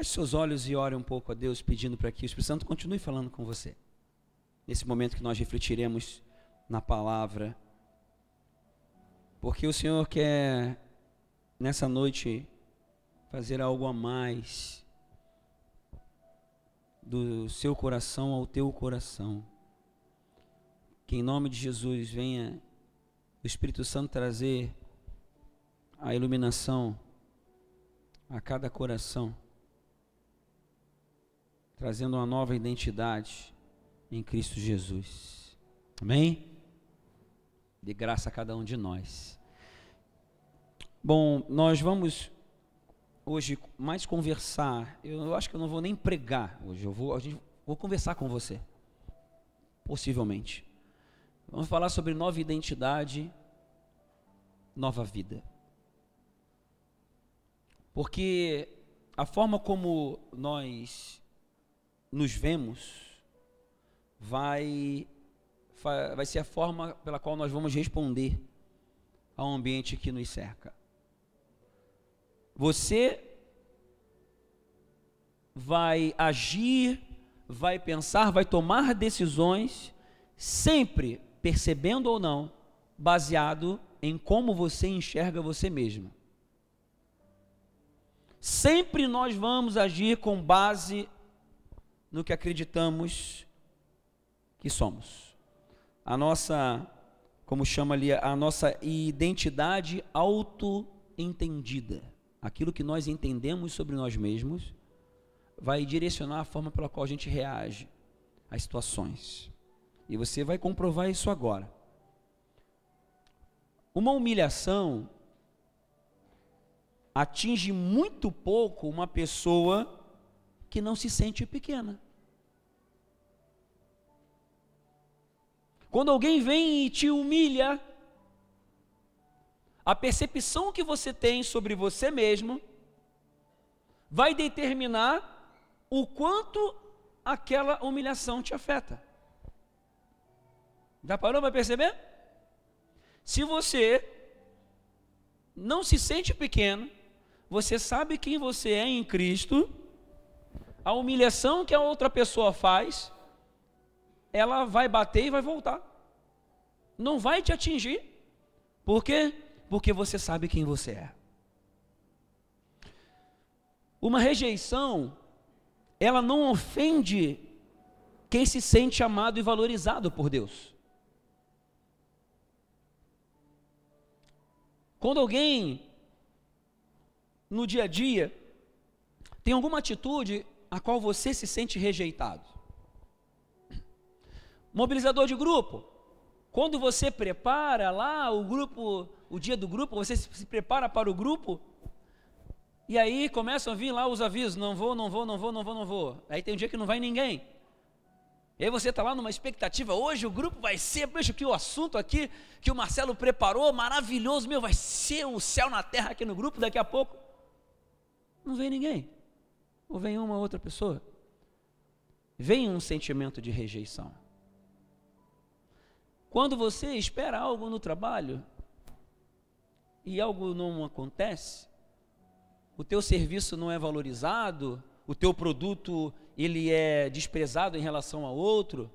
Feche seus olhos e ore um pouco a Deus, pedindo para que o Espírito Santo continue falando com você. Nesse momento que nós refletiremos na palavra. Porque o Senhor quer, nessa noite, fazer algo a mais do seu coração ao teu coração. Que em nome de Jesus venha o Espírito Santo trazer a iluminação a cada coração, trazendo uma nova identidade em Cristo Jesus. Amém? De graça a cada um de nós. Bom, nós vamos hoje mais conversar. Eu acho que eu não vou nem pregar hoje. Vou conversar com você, possivelmente. Vamos falar sobre nova identidade, nova vida. Porque a forma como nós nos vemos vai ser a forma pela qual nós vamos responder ao ambiente que nos cerca. Você vai agir, vai pensar, vai tomar decisões, sempre, percebendo ou não, baseado em como você enxerga você mesmo. Sempre nós vamos agir com base no que acreditamos que somos. A nossa, como chama ali, a nossa identidade auto-entendida. Aquilo que nós entendemos sobre nós mesmos vai direcionar a forma pela qual a gente reage às situações. E você vai comprovar isso agora. Uma humilhação atinge muito pouco uma pessoa que não se sente pequena. Quando alguém vem e te humilha, a percepção que você tem sobre você mesmo vai determinar o quanto aquela humilhação te afeta. Já parou para perceber? Se você não se sente pequeno, você sabe quem você é em Cristo, a humilhação que a outra pessoa faz, ela vai bater e vai voltar. Não vai te atingir. Por quê? Porque você sabe quem você é. Uma rejeição, ela não ofende quem se sente amado e valorizado por Deus. Quando alguém, no dia a dia, tem alguma atitude a qual você se sente rejeitado. Mobilizador de grupo. Quando você prepara lá o grupo, o dia do grupo, você se prepara para o grupo, e aí começam a vir lá os avisos, não vou. Aí tem um dia que não vai ninguém. E aí você está lá numa expectativa, hoje o grupo vai ser, veja que o assunto aqui, que o Marcelo preparou, maravilhoso, vai ser o céu na terra aqui no grupo, daqui a pouco não vem ninguém, ou vem uma outra pessoa, vem um sentimento de rejeição. Quando você espera algo no trabalho, e algo não acontece, o teu serviço não é valorizado, o teu produto ele é desprezado em relação ao outro,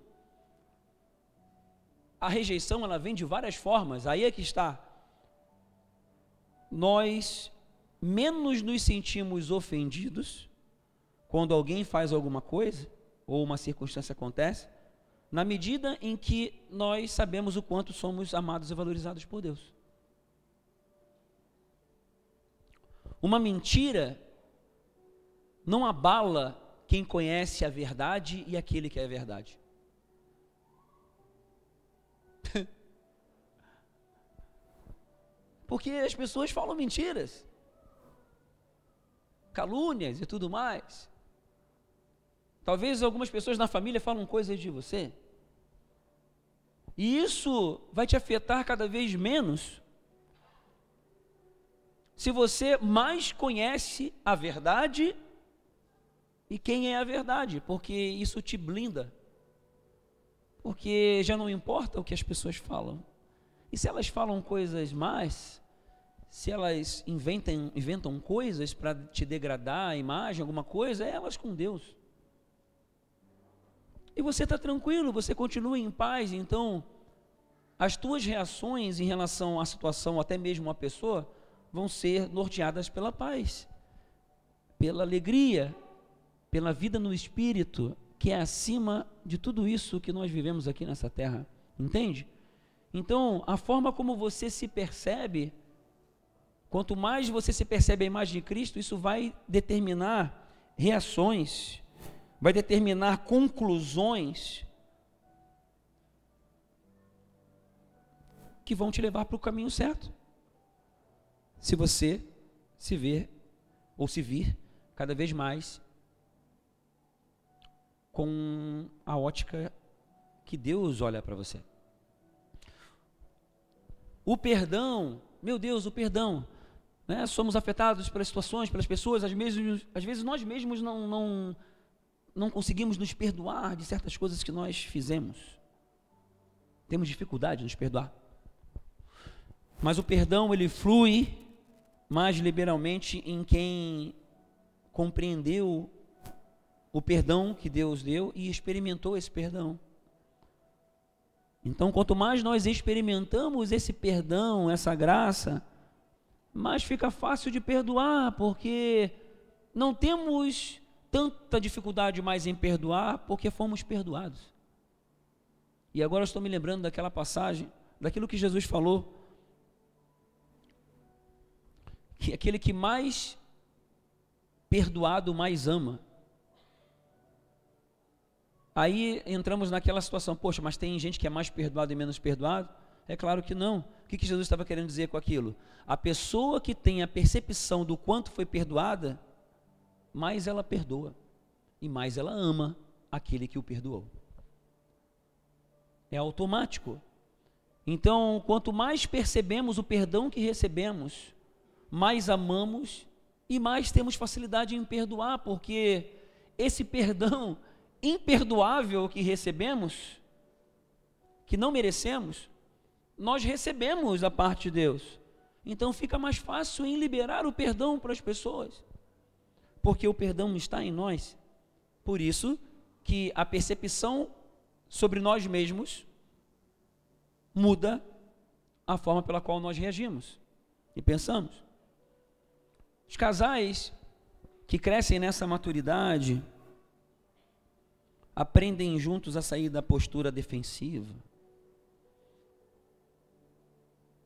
a rejeição ela vem de várias formas. Aí é que está. Nós menos nos sentimos ofendidos quando alguém faz alguma coisa ou uma circunstância acontece, na medida em que nós sabemos o quanto somos amados e valorizados por Deus. Uma mentira não abala quem conhece a verdade e aquele que é a verdade. Porque as pessoas falam mentiras, calúnias e tudo mais. Talvez algumas pessoas na família falam coisas de você. E isso vai te afetar cada vez menos se você mais conhece a verdade e quem é a verdade, porque isso te blinda. Porque já não importa o que as pessoas falam. E se elas falam coisas más, se elas inventam coisas para te degradar a imagem, alguma coisa, é elas com Deus. E você está tranquilo, você continua em paz. Então, as tuas reações em relação à situação, até mesmo a pessoa, vão ser norteadas pela paz, pela alegria, pela vida no Espírito, que é acima de tudo isso que nós vivemos aqui nessa terra. Entende? Então, a forma como você se percebe, quanto mais você se percebe a imagem de Cristo, isso vai determinar reações, vai determinar conclusões que vão te levar para o caminho certo. Se você se ver ou se vir cada vez mais com a ótica que Deus olha para você. O perdão, meu Deus, o perdão, né? Somos afetados pelas situações, pelas pessoas, às vezes nós mesmos não conseguimos nos perdoar de certas coisas que nós fizemos. Temos dificuldade de nos perdoar. Mas o perdão, ele flui mais liberalmente em quem compreendeu o perdão que Deus deu e experimentou esse perdão. Então, quanto mais nós experimentamos esse perdão, essa graça, mais fica fácil de perdoar, porque não temos tanta dificuldade mais em perdoar, porque fomos perdoados. E agora eu estou me lembrando daquela passagem, daquilo que Jesus falou, que aquele que mais perdoado mais ama. Aí entramos naquela situação, poxa, mas tem gente que é mais perdoado e menos perdoado? É claro que não. O que Jesus estava querendo dizer com aquilo? A pessoa que tem a percepção do quanto foi perdoada, mais ela perdoa e mais ela ama aquele que o perdoou. É automático. Então, quanto mais percebemos o perdão que recebemos, mais amamos e mais temos facilidade em perdoar, porque esse perdão imperdoável que recebemos, que não merecemos, nós recebemos da parte de Deus. Então fica mais fácil em liberar o perdão para as pessoas, porque o perdão está em nós. Por isso que a percepção sobre nós mesmos muda a forma pela qual nós reagimos e pensamos. Os casais que crescem nessa maturidade aprendem juntos a sair da postura defensiva.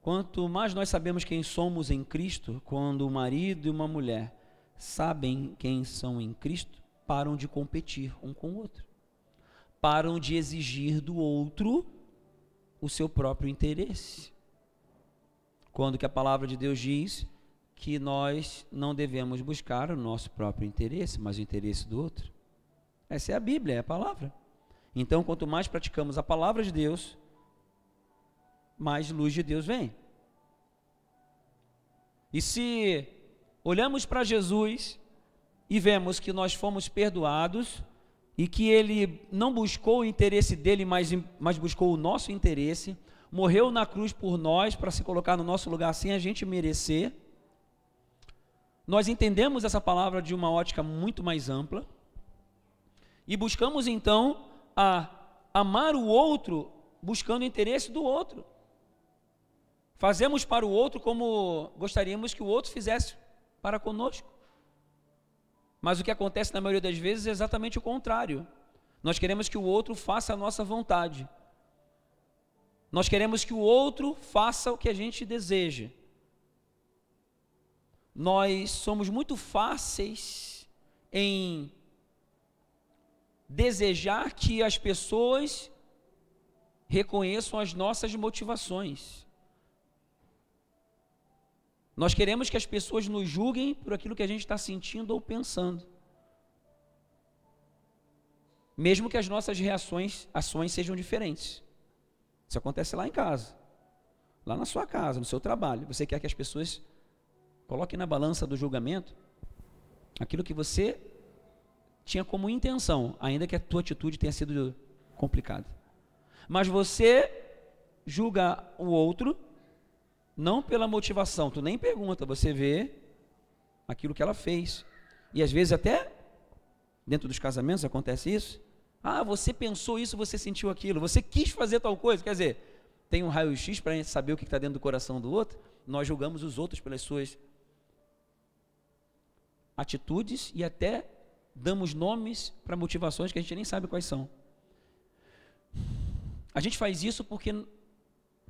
Quanto mais nós sabemos quem somos em Cristo, quando o marido e uma mulher sabem quem são em Cristo, param de competir um com o outro, param de exigir do outro o seu próprio interesse. Quando que a palavra de Deus diz que nós não devemos buscar o nosso próprio interesse, mas o interesse do outro. Essa é a Bíblia, é a palavra. Então, quanto mais praticamos a palavra de Deus, mais luz de Deus vem. E se olhamos para Jesus e vemos que nós fomos perdoados e que Ele não buscou o interesse dele, mas buscou o nosso interesse, morreu na cruz por nós para se colocar no nosso lugar sem a gente merecer, nós entendemos essa palavra de uma ótica muito mais ampla e buscamos então a amar o outro buscando o interesse do outro. Fazemos para o outro como gostaríamos que o outro fizesse para conosco. Mas o que acontece na maioria das vezes é exatamente o contrário. Nós queremos que o outro faça a nossa vontade. Nós queremos que o outro faça o que a gente deseja. Nós somos muito fáceis em desejar que as pessoas reconheçam as nossas motivações. Nós queremos que as pessoas nos julguem por aquilo que a gente está sentindo ou pensando. Mesmo que as nossas ações sejam diferentes. Isso acontece lá em casa, lá na sua casa, no seu trabalho. Você quer que as pessoas coloquem na balança do julgamento aquilo que você tinha como intenção, ainda que a tua atitude tenha sido complicada. Mas você julga o outro não pela motivação, tu nem pergunta, você vê aquilo que ela fez. E às vezes até dentro dos casamentos acontece isso. Ah, você pensou isso, você sentiu aquilo, você quis fazer tal coisa. Quer dizer, tem um raio-x para a gente saber o que está dentro do coração do outro. Nós julgamos os outros pelas suas atitudes e até damos nomes para motivações que a gente nem sabe quais são. A gente faz isso porque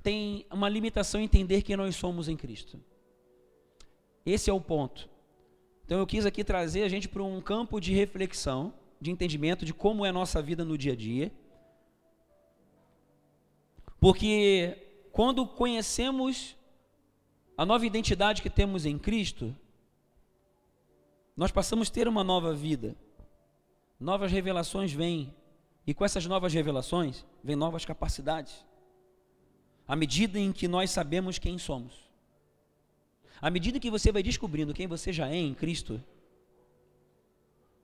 tem uma limitação em entender quem nós somos em Cristo. Esse é o ponto. Então eu quis aqui trazer a gente para um campo de reflexão, de entendimento de como é a nossa vida no dia a dia. Porque quando conhecemos a nova identidade que temos em Cristo, nós passamos a ter uma nova vida. Novas revelações vêm. E com essas novas revelações, vêm novas capacidades. À medida em que nós sabemos quem somos. À medida que você vai descobrindo quem você já é em Cristo,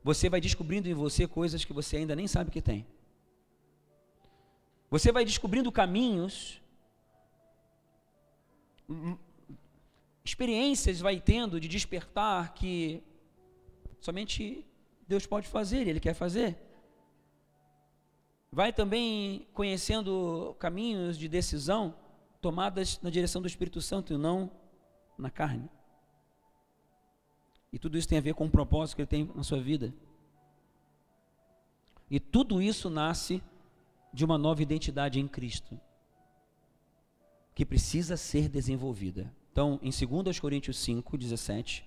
você vai descobrindo em você coisas que você ainda nem sabe que tem. Você vai descobrindo caminhos, experiências vai tendo de despertar que somente Deus pode fazer, Ele quer fazer. Vai também conhecendo caminhos de decisão tomadas na direção do Espírito Santo e não na carne. E tudo isso tem a ver com o propósito que Ele tem na sua vida. E tudo isso nasce de uma nova identidade em Cristo, que precisa ser desenvolvida. Então, em 2 Coríntios 5, 17,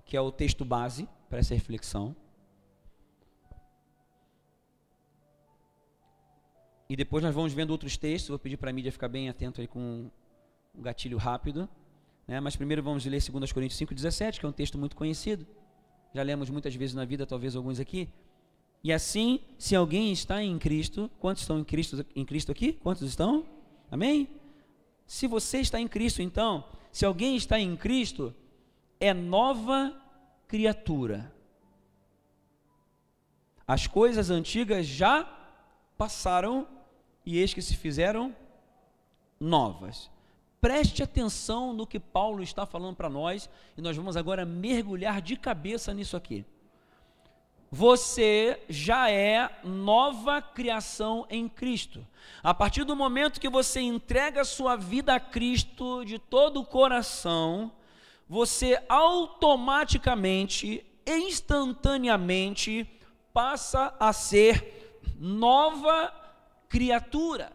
que é o texto base para essa reflexão, e depois nós vamos vendo outros textos. Vou pedir para a mídia ficar bem atento aí com um gatilho rápido, né? Mas primeiro vamos ler 2 Coríntios 5, 17, que é um texto muito conhecido, já lemos muitas vezes na vida, talvez alguns aqui. E assim, se alguém está em Cristo, quantos estão em Cristo aqui? Quantos estão? Amém? Se você está em Cristo, então, se alguém está em Cristo, é nova criatura. As coisas antigas já passaram e eis que se fizeram novas. Preste atenção no que Paulo está falando para nós, e nós vamos agora mergulhar de cabeça nisso aqui. Você já é nova criação em Cristo. A partir do momento que você entrega a sua vida a Cristo de todo o coração, você automaticamente, instantaneamente, passa a ser nova criatura.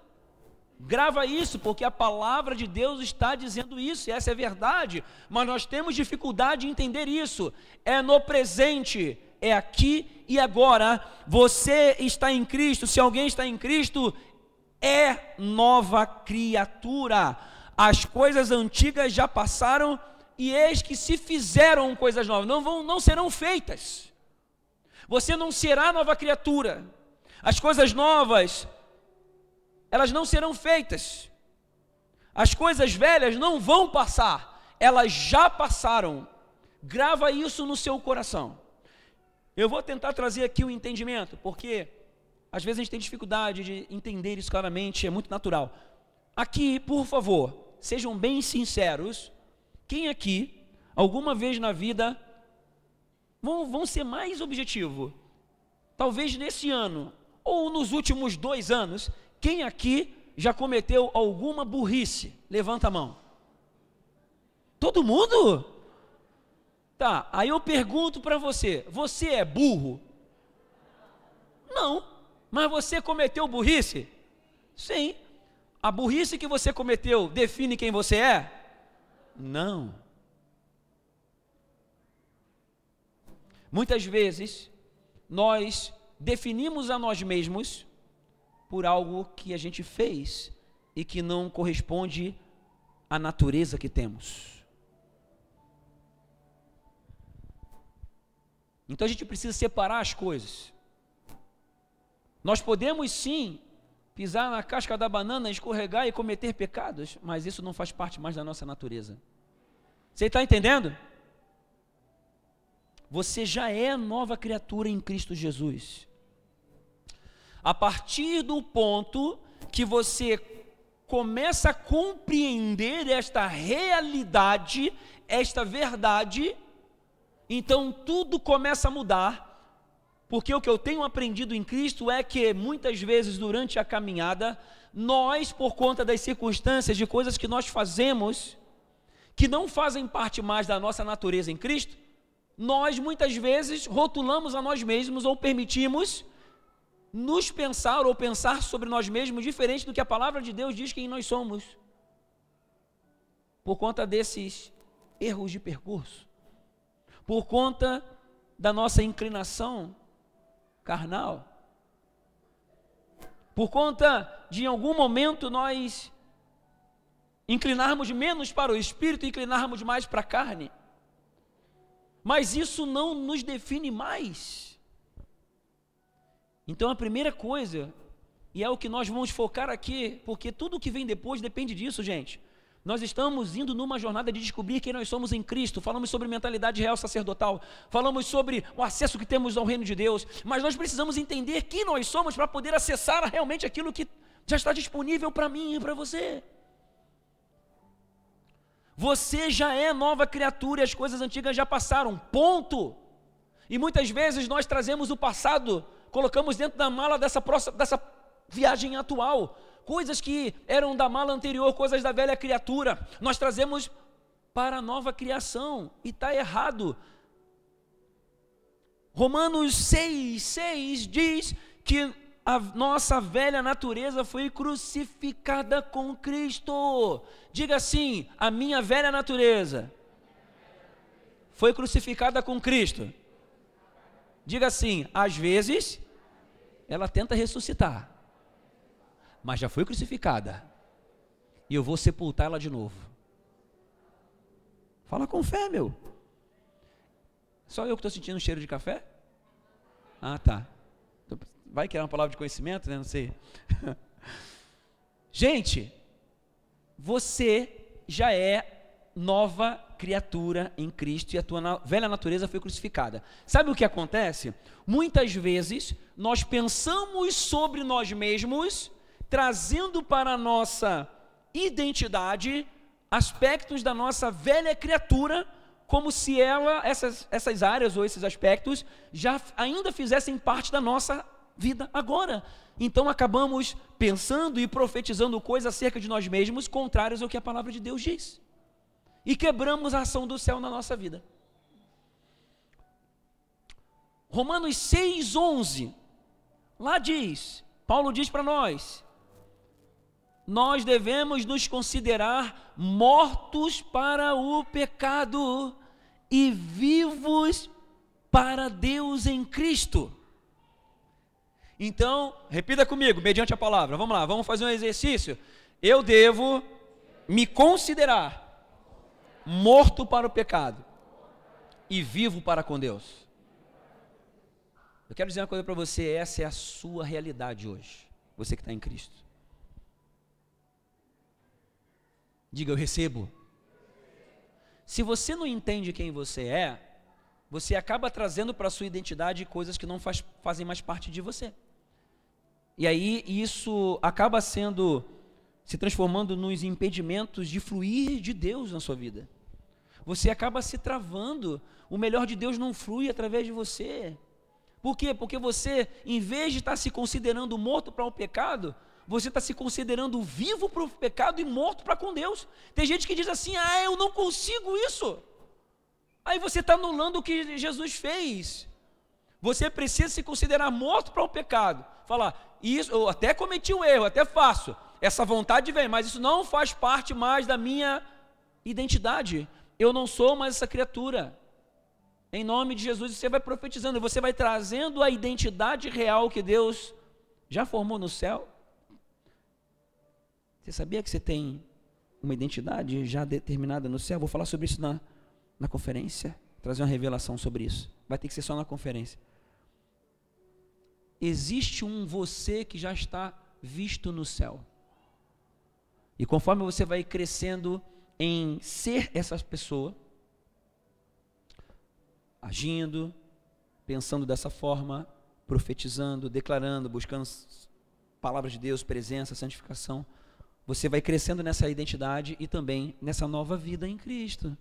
Grava isso, porque a palavra de Deus está dizendo isso, e essa é a verdade, mas nós temos dificuldade em entender isso. É no presente, é aqui e agora. Você está em Cristo. Se alguém está em Cristo, é nova criatura. As coisas antigas já passaram e eis que se fizeram coisas novas. Não serão feitas. Você não será nova criatura. As coisas novas, elas não serão feitas. As coisas velhas não vão passar, elas já passaram. Grava isso no seu coração. Eu vou tentar trazer aqui o entendimento, porque às vezes a gente tem dificuldade de entender isso claramente, é muito natural. Aqui, por favor, sejam bem sinceros. Quem aqui, alguma vez na vida, vão ser mais objetivo, talvez nesse ano, ou nos últimos 2 anos, quem aqui já cometeu alguma burrice? Levanta a mão. Todo mundo? Tá, aí eu pergunto para você, você é burro? Não, mas você cometeu burrice? Sim. A burrice que você cometeu define quem você é? Não. Muitas vezes, nós definimos a nós mesmos por algo que a gente fez e que não corresponde à natureza que temos. Então a gente precisa separar as coisas. Nós podemos sim pisar na casca da banana, escorregar e cometer pecados, mas isso não faz parte mais da nossa natureza. Você está entendendo? Você já é nova criatura em Cristo Jesus. A partir do ponto que você começa a compreender esta realidade, esta verdade, então tudo começa a mudar, porque o que eu tenho aprendido em Cristo é que muitas vezes durante a caminhada, nós, por conta das circunstâncias, de coisas que nós fazemos, que não fazem parte mais da nossa natureza em Cristo, nós muitas vezes rotulamos a nós mesmos ou permitimos nos pensar ou pensar sobre nós mesmos diferente do que a palavra de Deus diz quem nós somos, por conta desses erros de percurso, por conta da nossa inclinação carnal, por conta de em algum momento nós inclinarmos menos para o Espírito e inclinarmos mais para a carne, mas isso não nos define mais. Então a primeira coisa, e é o que nós vamos focar aqui, porque tudo o que vem depois depende disso, gente. Nós estamos indo numa jornada de descobrir quem nós somos em Cristo. Falamos sobre mentalidade real sacerdotal, falamos sobre o acesso que temos ao reino de Deus, mas nós precisamos entender quem nós somos para poder acessar realmente aquilo que já está disponível para mim e para você. Você já é nova criatura e as coisas antigas já passaram, ponto. E muitas vezes nós trazemos o passado, colocamos dentro da mala dessa viagem atual, coisas que eram da mala anterior, coisas da velha criatura, nós trazemos para a nova criação, e está errado. Romanos 6,6 diz que a nossa velha natureza foi crucificada com Cristo. Diga assim: a minha velha natureza foi crucificada com Cristo. Diga assim: às vezes ela tenta ressuscitar, mas já foi crucificada, e eu vou sepultá-la de novo. Fala com fé, meu. Só eu que estou sentindo um cheiro de café? Ah, tá. Vai que é uma palavra de conhecimento, né? Não sei. Gente, você já é nova criatura em Cristo e a tua velha natureza foi crucificada. Sabe o que acontece? Muitas vezes nós pensamos sobre nós mesmos, trazendo para a nossa identidade aspectos da nossa velha criatura, como se essas áreas ou esses aspectos já ainda fizessem parte da nossa vida agora. Então acabamos pensando e profetizando coisas acerca de nós mesmos contrárias ao que a palavra de Deus diz, e quebramos a ação do céu na nossa vida. Romanos 6,11, lá diz, Paulo diz para nós devemos nos considerar mortos para o pecado e vivos para Deus em Cristo. Então, repita comigo, mediante a palavra. Vamos lá, vamos fazer um exercício. Eu devo me considerar morto para o pecado e vivo para com Deus. Eu quero dizer uma coisa para você, essa é a sua realidade hoje, você que está em Cristo. Diga: eu recebo. Se você não entende quem você é, você acaba trazendo para a sua identidade coisas que não fazem mais parte de você. E aí isso acaba se transformando nos impedimentos de fluir de Deus na sua vida. Você acaba se travando, o melhor de Deus não flui através de você. Por quê? Porque você, em vez de estar se considerando morto para o pecado, você está se considerando vivo para o pecado e morto para com Deus. Tem gente que diz assim: ah, eu não consigo isso. Aí você está anulando o que Jesus fez. Você precisa se considerar morto para o pecado. Falar: isso, eu até cometi um erro, até faço. Essa vontade vem, mas isso não faz parte mais da minha identidade. Eu não sou mais essa criatura. Em nome de Jesus, você vai profetizando, você vai trazendo a identidade real que Deus já formou no céu. Você sabia que você tem uma identidade já determinada no céu? Vou falar sobre isso na conferência, trazer uma revelação sobre isso. Vai ter que ser só na conferência. Existe um você que já está visto no céu. E conforme você vai crescendo em ser essa pessoa, agindo, pensando dessa forma, profetizando, declarando, buscando palavras de Deus, presença, santificação, você vai crescendo nessa identidade e também nessa nova vida em Cristo.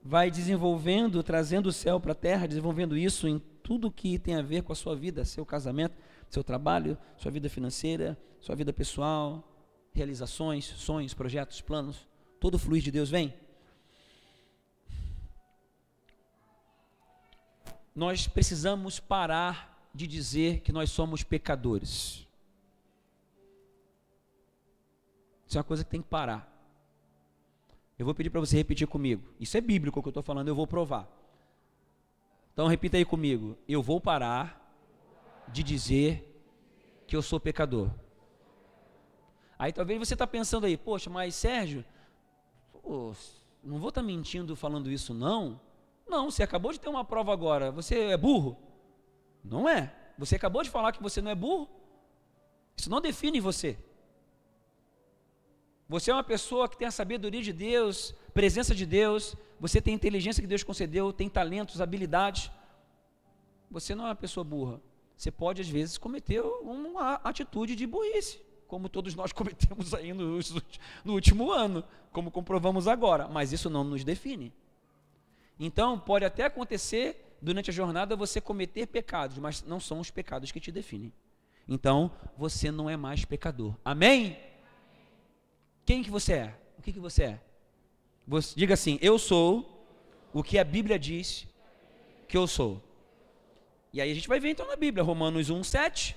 Vai desenvolvendo, trazendo o céu para a terra, desenvolvendo isso em tudo que tem a ver com a sua vida, seu casamento, seu trabalho, sua vida financeira, sua vida pessoal, realizações, sonhos, projetos, planos, todo o fluir de Deus vem. Nós precisamos parar de dizer que nós somos pecadores. Isso é uma coisa que tem que parar. Eu vou pedir para você repetir comigo. Isso é bíblico o que eu estou falando, eu vou provar. Então repita aí comigo. Eu vou parar de dizer que eu sou pecador. Aí talvez você está pensando aí, poxa, mas Sérgio, não vou estar mentindo falando isso não? Não, você acabou de ter uma prova agora, você é burro? Não é. Você acabou de falar que você não é burro? Isso não define você. Você é uma pessoa que tem a sabedoria de Deus, presença de Deus, você tem inteligência que Deus concedeu, tem talentos, habilidades. Você não é uma pessoa burra. Você pode, às vezes, cometer uma atitude de burrice, como todos nós cometemos aí no último ano, como comprovamos agora, mas isso não nos define. Então, pode até acontecer, durante a jornada, você cometer pecados, mas não são os pecados que te definem. Então, você não é mais pecador. Amém? Quem que você é? O que você é? Diga assim, eu sou o que a Bíblia diz que eu sou. E aí a gente vai ver então na Bíblia, Romanos 1:7,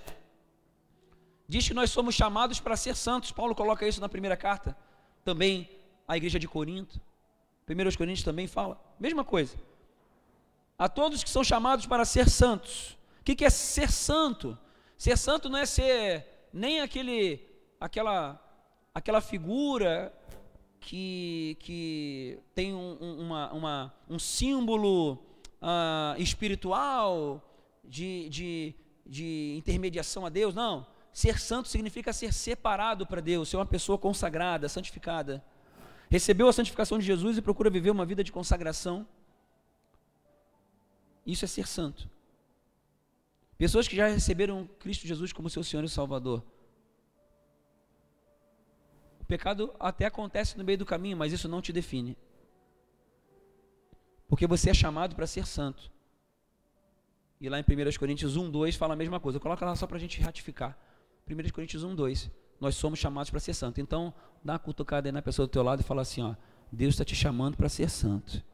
diz que nós somos chamados para ser santos. Paulo coloca isso na primeira carta, também a igreja de Corinto, 1 Coríntios também fala, mesma coisa. A todos que são chamados para ser santos. O que é ser santo? Ser santo não é ser nem aquela figura que tem um símbolo espiritual de intermediação a Deus. Não, ser santo significa ser separado para Deus, ser uma pessoa consagrada, santificada. Recebeu a santificação de Jesus e procura viver uma vida de consagração. Isso é ser santo. Pessoas que já receberam Cristo Jesus como seu Senhor e Salvador. O pecado até acontece no meio do caminho, mas isso não te define. Porque você é chamado para ser santo. E lá em 1 Coríntios 1:2 fala a mesma coisa. Coloca lá só para a gente ratificar. 1 Coríntios 1:2. Nós somos chamados para ser santo. Então, dá uma cutucada aí na pessoa do teu lado e fala assim, ó, Deus está te chamando para ser santo.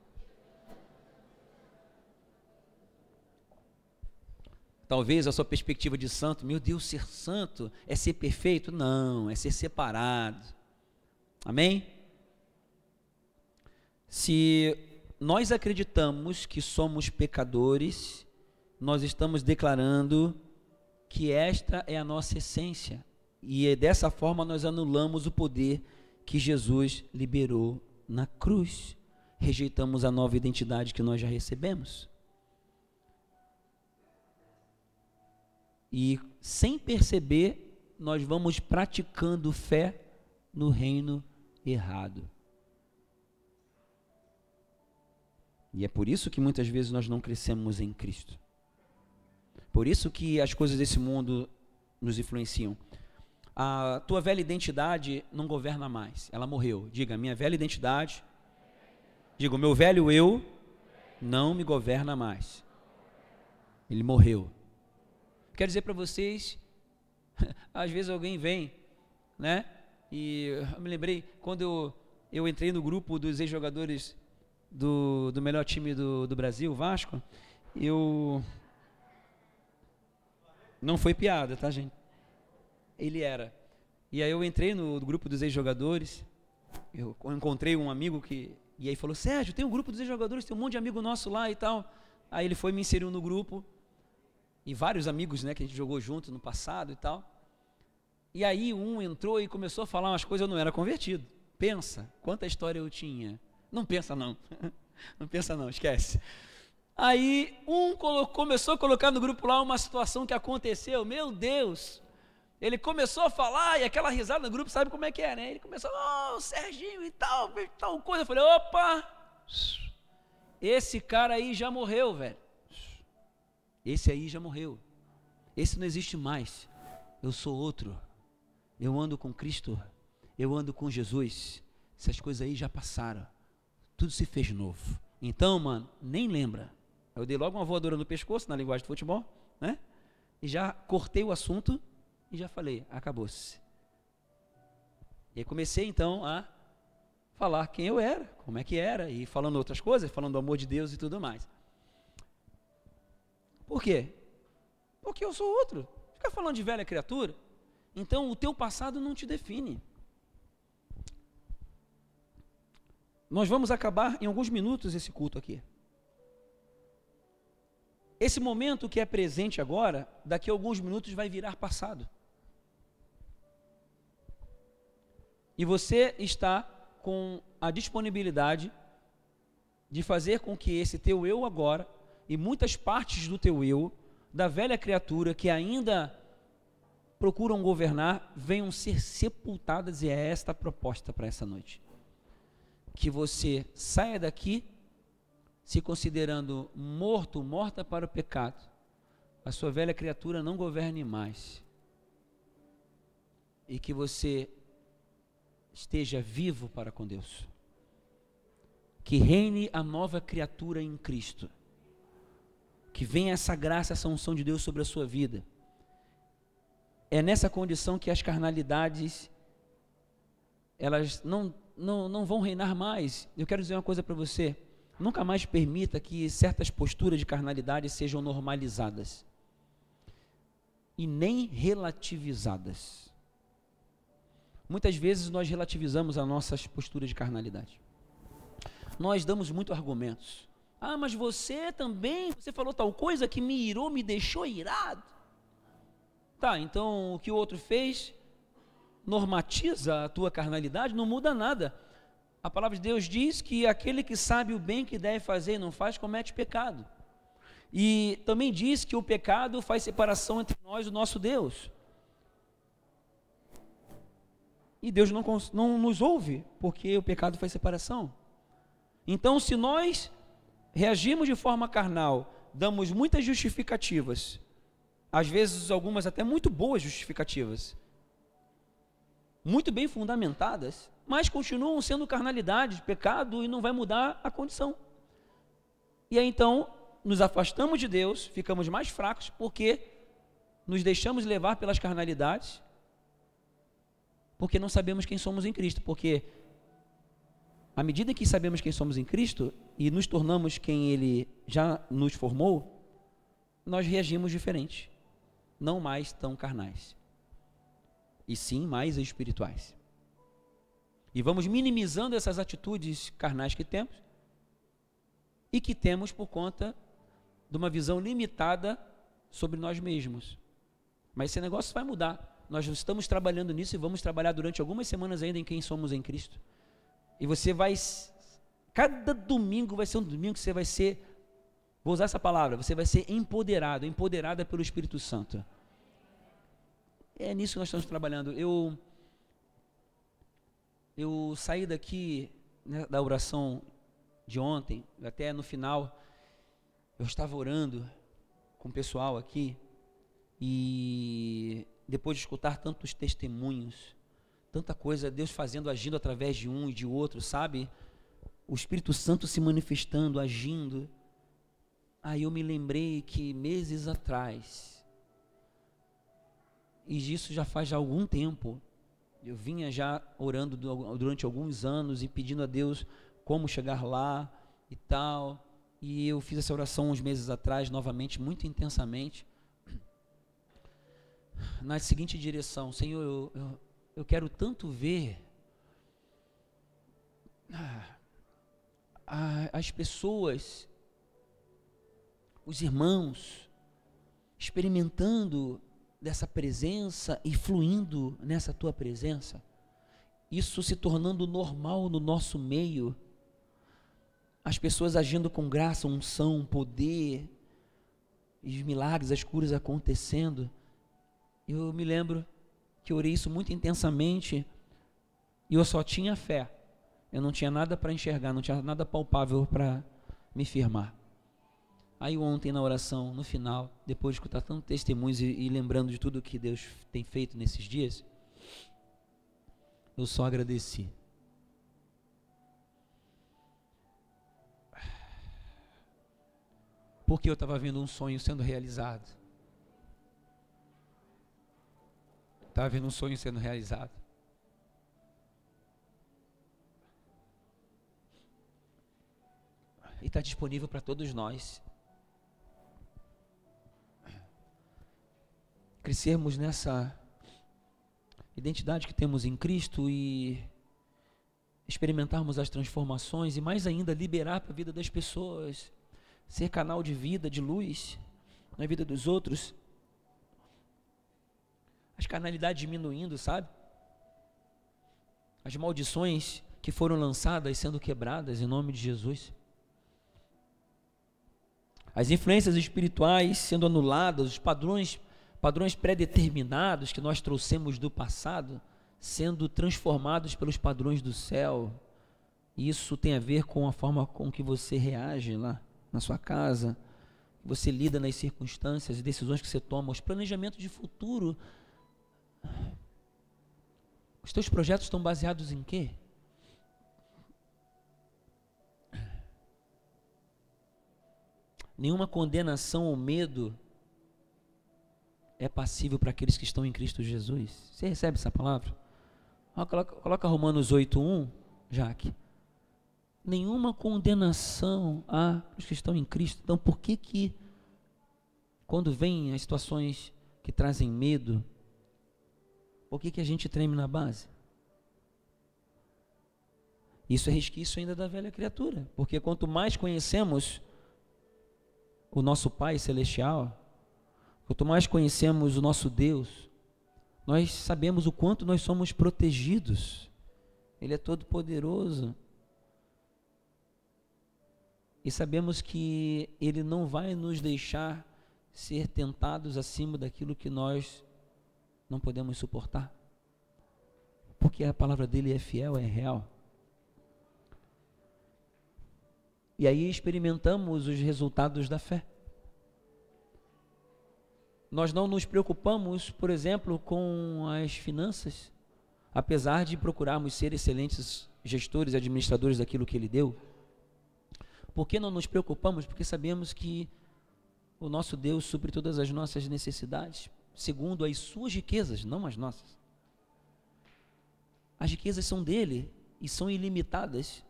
Talvez a sua perspectiva de santo, meu Deus, ser santo é ser perfeito? Não, é ser separado. Amém? Se nós acreditamos que somos pecadores, nós estamos declarando que esta é a nossa essência. E dessa forma nós anulamos o poder que Jesus liberou na cruz. Rejeitamos a nova identidade que nós já recebemos. E sem perceber, nós vamos praticando fé no reino errado. E é por isso que muitas vezes nós não crescemos em Cristo. Por isso que as coisas desse mundo nos influenciam. A tua velha identidade não governa mais, ela morreu. Diga, minha velha identidade, diga, o meu velho eu não me governa mais. Ele morreu. Quero dizer para vocês, às vezes alguém vem, né? E eu me lembrei, quando eu entrei no grupo dos ex-jogadores do melhor time do Brasil, Vasco, não foi piada, tá, gente? Ele era. E aí eu entrei no grupo dos ex-jogadores, eu encontrei um amigo e aí falou, Sérgio, tem um grupo dos ex-jogadores, tem um monte de amigo nosso lá e tal. Aí ele foi e me inseriu no grupo, e vários amigos, né, que a gente jogou junto no passado e tal. E aí um entrou e começou a falar umas coisas, eu não era convertido. Pensa, quanta história eu tinha. Não pensa não, não pensa não, esquece. Aí começou a colocar no grupo lá uma situação que aconteceu, meu Deus. Ele começou a falar e aquela risada no grupo, sabe como é que é, né? Ele começou, Serginho e tal coisa. Eu falei, opa, esse cara aí já morreu, velho. Esse aí já morreu. Esse não existe mais. Eu sou outro. Eu ando com Cristo. eu ando com Jesus, essas coisas aí já passaram, tudo se fez novo. Então, mano, nem lembra. Eu dei logo uma voadora no pescoço, na linguagem do futebol, né? E já cortei o assunto e já falei, acabou-se. E aí comecei então a falar quem eu era, como é que era, e falando outras coisas, falando do amor de Deus e tudo mais. Por quê? Porque eu sou outro. Ficar falando de velha criatura, então o teu passado não te define. Nós vamos acabar em alguns minutos esse culto aqui. Esse momento que é presente agora, daqui a alguns minutos vai virar passado. E você está com a disponibilidade de fazer com que esse teu eu agora, e muitas partes do teu eu, da velha criatura que ainda procuram governar, venham ser sepultadas, e é esta a proposta para essa noite. Que você saia daqui se considerando morto, morta para o pecado, a sua velha criatura não governe mais, e que você esteja vivo para com Deus, que reine a nova criatura em Cristo, que venha essa graça, essa unção de Deus sobre a sua vida. É nessa condição que as carnalidades, elas não vão reinar mais. Eu quero dizer uma coisa para você, nunca mais permita que certas posturas de carnalidade sejam normalizadas, e nem relativizadas. Muitas vezes nós relativizamos as nossas posturas de carnalidade. Nós damos muitos argumentos. Ah, mas você também, você falou tal coisa que me irou, me deixou irado. Tá, então o que o outro fez normatiza a tua carnalidade, não muda nada. A palavra de Deus diz que aquele que sabe o bem que deve fazer e não faz, comete pecado. E também diz que o pecado faz separação entre nós e o nosso Deus. E Deus não nos ouve, porque o pecado faz separação. Então, se nós reagimos de forma carnal, damos muitas justificativas, às vezes algumas até muito boas justificativas, muito bem fundamentadas, mas continuam sendo carnalidade, pecado, e não vai mudar a condição. E aí então, nos afastamos de Deus, ficamos mais fracos, porque nos deixamos levar pelas carnalidades, porque não sabemos quem somos em Cristo, porque à medida que sabemos quem somos em Cristo, e nos tornamos quem Ele já nos formou, nós reagimos diferente, não mais tão carnais, e sim mais espirituais. E vamos minimizando essas atitudes carnais que temos, e que temos por conta de uma visão limitada sobre nós mesmos. Mas esse negócio vai mudar. Nós estamos trabalhando nisso e vamos trabalhar durante algumas semanas ainda em quem somos em Cristo. E você vai, cada domingo vai ser um domingo que você vai ser, vou usar essa palavra, você vai ser empoderado, empoderada pelo Espírito Santo. É nisso que nós estamos trabalhando. Eu saí daqui, né, da oração de ontem, até no final, eu estava orando com o pessoal aqui, e depois de escutar tantos testemunhos, tanta coisa, Deus fazendo, agindo através de um e de outro, sabe? O Espírito Santo se manifestando, agindo. Aí eu me lembrei que meses atrás, e isso já faz algum tempo, eu vinha já orando durante alguns anos e pedindo a Deus como chegar lá e tal, e eu fiz essa oração uns meses atrás, novamente, muito intensamente, na seguinte direção: Senhor, eu quero tanto ver as pessoas, os irmãos, experimentando dessa presença e fluindo nessa tua presença, isso se tornando normal no nosso meio, as pessoas agindo com graça, unção, poder, e os milagres, as curas acontecendo. Eu me lembro que eu orei isso muito intensamente, e eu só tinha fé, eu não tinha nada para enxergar, não tinha nada palpável para me firmar. Aí ontem na oração, no final, depois de escutar tantos testemunhos e lembrando de tudo que Deus tem feito nesses dias, eu só agradeci. Porque eu estava vendo um sonho sendo realizado. Estava vendo um sonho sendo realizado. E está disponível para todos nós. Crescermos nessa identidade que temos em Cristo e experimentarmos as transformações e mais ainda liberar para a vida das pessoas, ser canal de vida, de luz na vida dos outros. As carnalidades diminuindo, sabe? As maldições que foram lançadas sendo quebradas em nome de Jesus. As influências espirituais sendo anuladas, os padrões pré-determinados que nós trouxemos do passado sendo transformados pelos padrões do céu. E isso tem a ver com a forma com que você reage lá na sua casa, você lida nas circunstâncias e decisões que você toma, os planejamentos de futuro. Os teus projetos estão baseados em quê? Nenhuma condenação ou medo é passível para aqueles que estão em Cristo Jesus. Você recebe essa palavra? Coloca Romanos 8:1, Jaque. Nenhuma condenação há para os que estão em Cristo. Então por que quando vem as situações que trazem medo, por que a gente treme na base? Isso é resquício ainda da velha criatura, porque quanto mais conhecemos o nosso Pai Celestial, quanto mais conhecemos o nosso Deus, nós sabemos o quanto nós somos protegidos. Ele é todo poderoso. E sabemos que Ele não vai nos deixar ser tentados acima daquilo que nós não podemos suportar. Porque a palavra dele é fiel, é real. E aí experimentamos os resultados da fé. Nós não nos preocupamos, por exemplo, com as finanças, apesar de procurarmos ser excelentes gestores e administradores daquilo que Ele deu. Por que não nos preocupamos? Porque sabemos que o nosso Deus supre todas as nossas necessidades, segundo as suas riquezas, não as nossas. As riquezas são dele e são ilimitadas,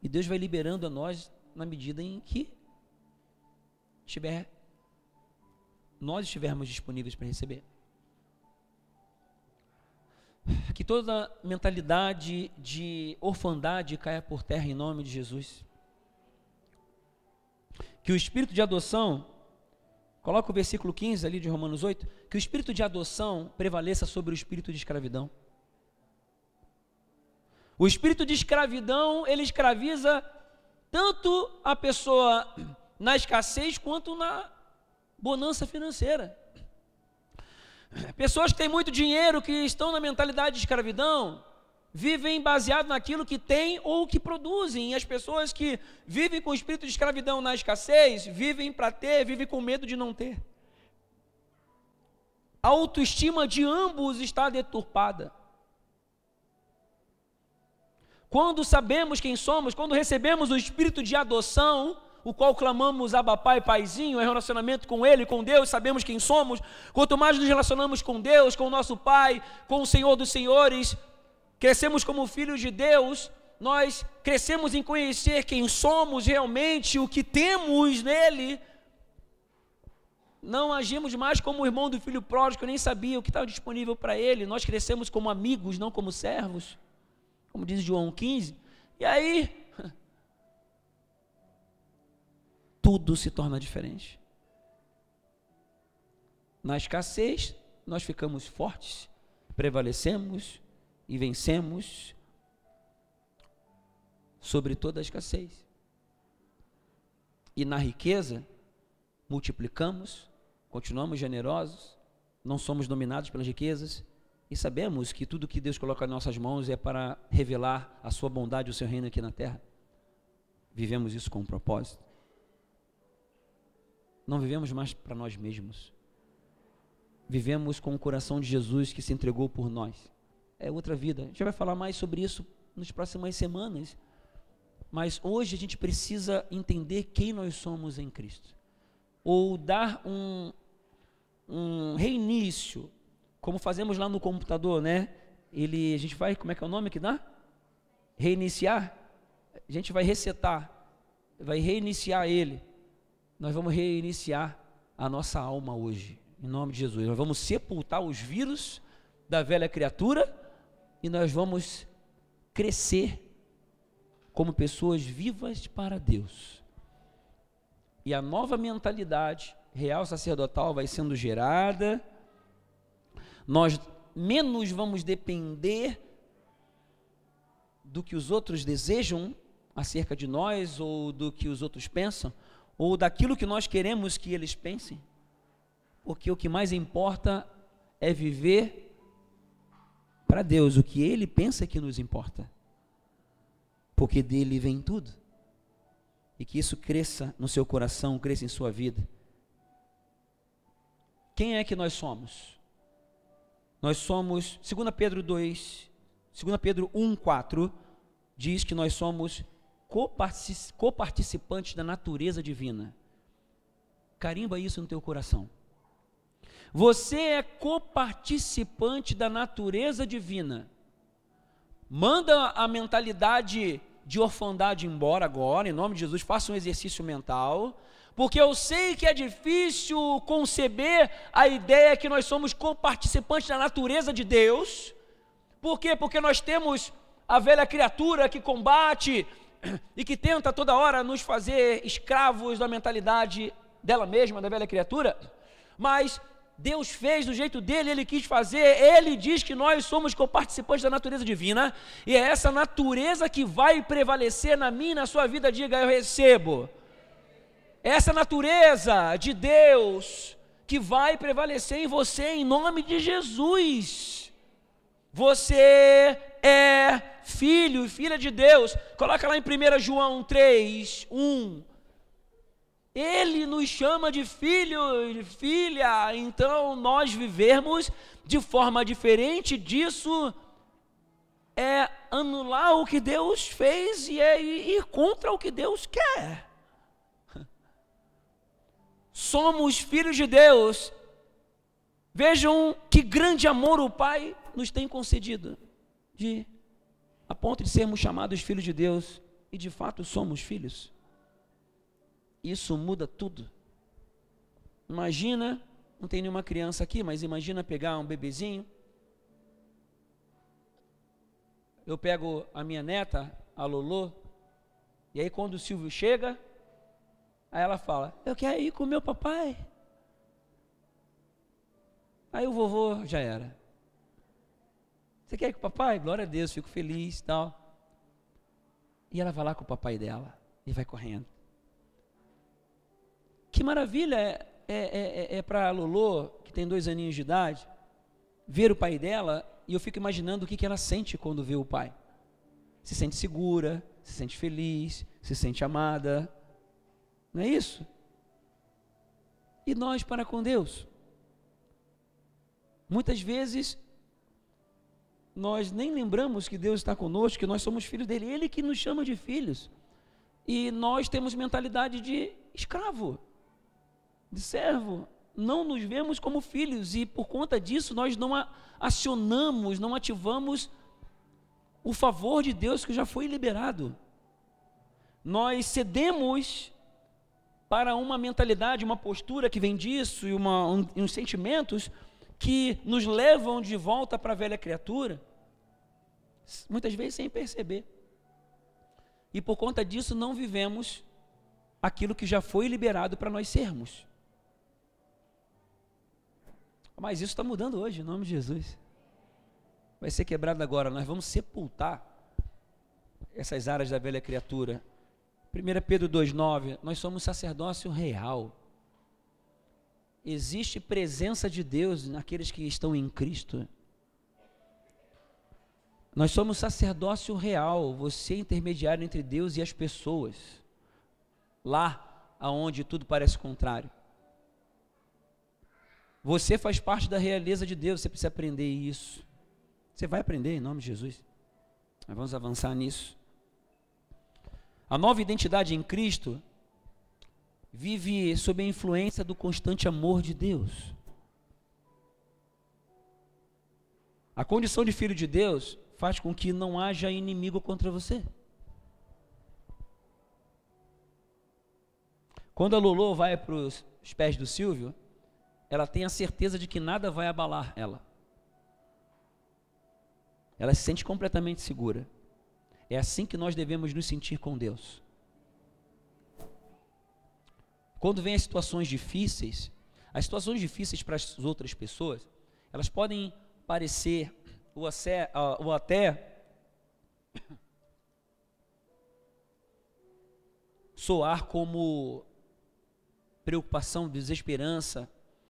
e Deus vai liberando a nós na medida em que nós estivermos disponíveis para receber. Que toda mentalidade de orfandade caia por terra em nome de Jesus. Que o espírito de adoção, coloca o versículo 15 ali de Romanos 8, que o espírito de adoção prevaleça sobre o espírito de escravidão. O espírito de escravidão, ele escraviza tanto a pessoa na escassez quanto na bonança financeira. Pessoas que têm muito dinheiro, que estão na mentalidade de escravidão, vivem baseado naquilo que têm ou que produzem. E as pessoas que vivem com o espírito de escravidão na escassez, vivem para ter, vivem com medo de não ter. A autoestima de ambos está deturpada. Quando sabemos quem somos, quando recebemos o espírito de adoção, o qual clamamos Abba Pai, Paizinho, é relacionamento com Ele, com Deus, sabemos quem somos. Quanto mais nos relacionamos com Deus, com o nosso Pai, com o Senhor dos Senhores, crescemos como filhos de Deus, nós crescemos em conhecer quem somos realmente, o que temos nele. Não agimos mais como o irmão do filho pródigo, que nem sabia o que estava disponível para ele. Nós crescemos como amigos, não como servos, como diz João 15. E aí tudo se torna diferente. Na escassez, nós ficamos fortes, prevalecemos e vencemos sobre toda a escassez. E na riqueza, multiplicamos, continuamos generosos, não somos dominados pelas riquezas e sabemos que tudo que Deus coloca em nossas mãos é para revelar a sua bondade e o seu reino aqui na terra. Vivemos isso com um propósito. Não vivemos mais para nós mesmos. Vivemos com o coração de Jesus que se entregou por nós. é outra vida. A gente vai falar mais sobre isso nas próximas semanas. Mas hoje a gente precisa entender quem nós somos em Cristo. Ou dar um reinício, como fazemos lá no computador, né? A gente vai, como é que é o nome que dá? Reiniciar. A gente vai resetar, vai reiniciar ele. Nós vamos reiniciar a nossa alma hoje, em nome de Jesus. Nós vamos sepultar os vírus da velha criatura e nós vamos crescer como pessoas vivas para Deus. E a nova mentalidade real sacerdotal vai sendo gerada, nós menos vamos depender do que os outros desejam acerca de nós, ou do que os outros pensam, ou daquilo que nós queremos que eles pensem, porque o que mais importa é viver para Deus, o que Ele pensa que nos importa, porque dele vem tudo, e que isso cresça no seu coração, cresça em sua vida. Quem é que nós somos? Nós somos, 2 Pedro 1:4, diz que nós somos coparticipantes da natureza divina. Carimba isso no teu coração. Você é coparticipante da natureza divina. Manda a mentalidade de orfandade embora agora, em nome de Jesus, faça um exercício mental, porque eu sei que é difícil conceber a ideia que nós somos coparticipantes da natureza de Deus. Por quê? Porque nós temos a velha criatura que combate e que tenta toda hora nos fazer escravos da mentalidade dela mesma, da velha criatura, mas Deus fez do jeito dele, Ele quis fazer, Ele diz que nós somos coparticipantes da natureza divina, e é essa natureza que vai prevalecer na minha e na sua vida. Diga: eu recebo. Essa natureza de Deus que vai prevalecer em você, em nome de Jesus. Você é filho e filha de Deus. Coloca lá em 1 João 3:1. Ele nos chama de filho e filha, então nós vivermos de forma diferente disso é anular o que Deus fez e é ir contra o que Deus quer. Somos filhos de Deus. Vejam que grande amor o Pai nos tem concedido, a ponto de sermos chamados filhos de Deus, e de fato somos filhos. Isso muda tudo. Imagina, não tem nenhuma criança aqui, mas imagina pegar um bebezinho. Eu pego a minha neta, a Lolô, e aí quando o Silvio chega, aí ela fala: eu quero ir com o meu papai. Aí o vovô já era: você quer ir com o papai? Glória a Deus, fico feliz e tal. E ela vai lá com o papai dela e vai correndo. Que maravilha é para a Lolô, que tem 2 aninhos de idade, ver o pai dela, e eu fico imaginando o que ela sente quando vê o pai. Se sente segura, se sente feliz, se sente amada. Não é isso? E nós para com Deus? Muitas vezes, nós nem lembramos que Deus está conosco, que nós somos filhos dele, Ele que nos chama de filhos. E nós temos mentalidade de escravo, de servo, não nos vemos como filhos, e por conta disso nós não acionamos, não ativamos o favor de Deus que já foi liberado. Nós cedemos para uma mentalidade, uma postura que vem disso, e uns sentimentos que nos levam de volta para a velha criatura, muitas vezes sem perceber, e por conta disso não vivemos aquilo que já foi liberado para nós sermos. Mas isso está mudando hoje, em nome de Jesus. Vai ser quebrado agora. Nós vamos sepultar essas áreas da velha criatura. 1 Pedro 2,9, nós somos sacerdócio real. Existe presença de Deus naqueles que estão em Cristo. Nós somos sacerdócio real. Você é intermediário entre Deus e as pessoas. Lá aonde tudo parece contrário. Você faz parte da realeza de Deus, você precisa aprender isso. Você vai aprender em nome de Jesus. Mas vamos avançar nisso. A nova identidade em Cristo vive sob a influência do constante amor de Deus. A condição de filho de Deus faz com que não haja inimigo contra você. Quando a Lolo vai para os pés do Silvio, ela tem a certeza de que nada vai abalar ela. Ela se sente completamente segura. É assim que nós devemos nos sentir com Deus. Quando vem as situações difíceis para as outras pessoas, elas podem parecer ou até soar como preocupação, desesperança,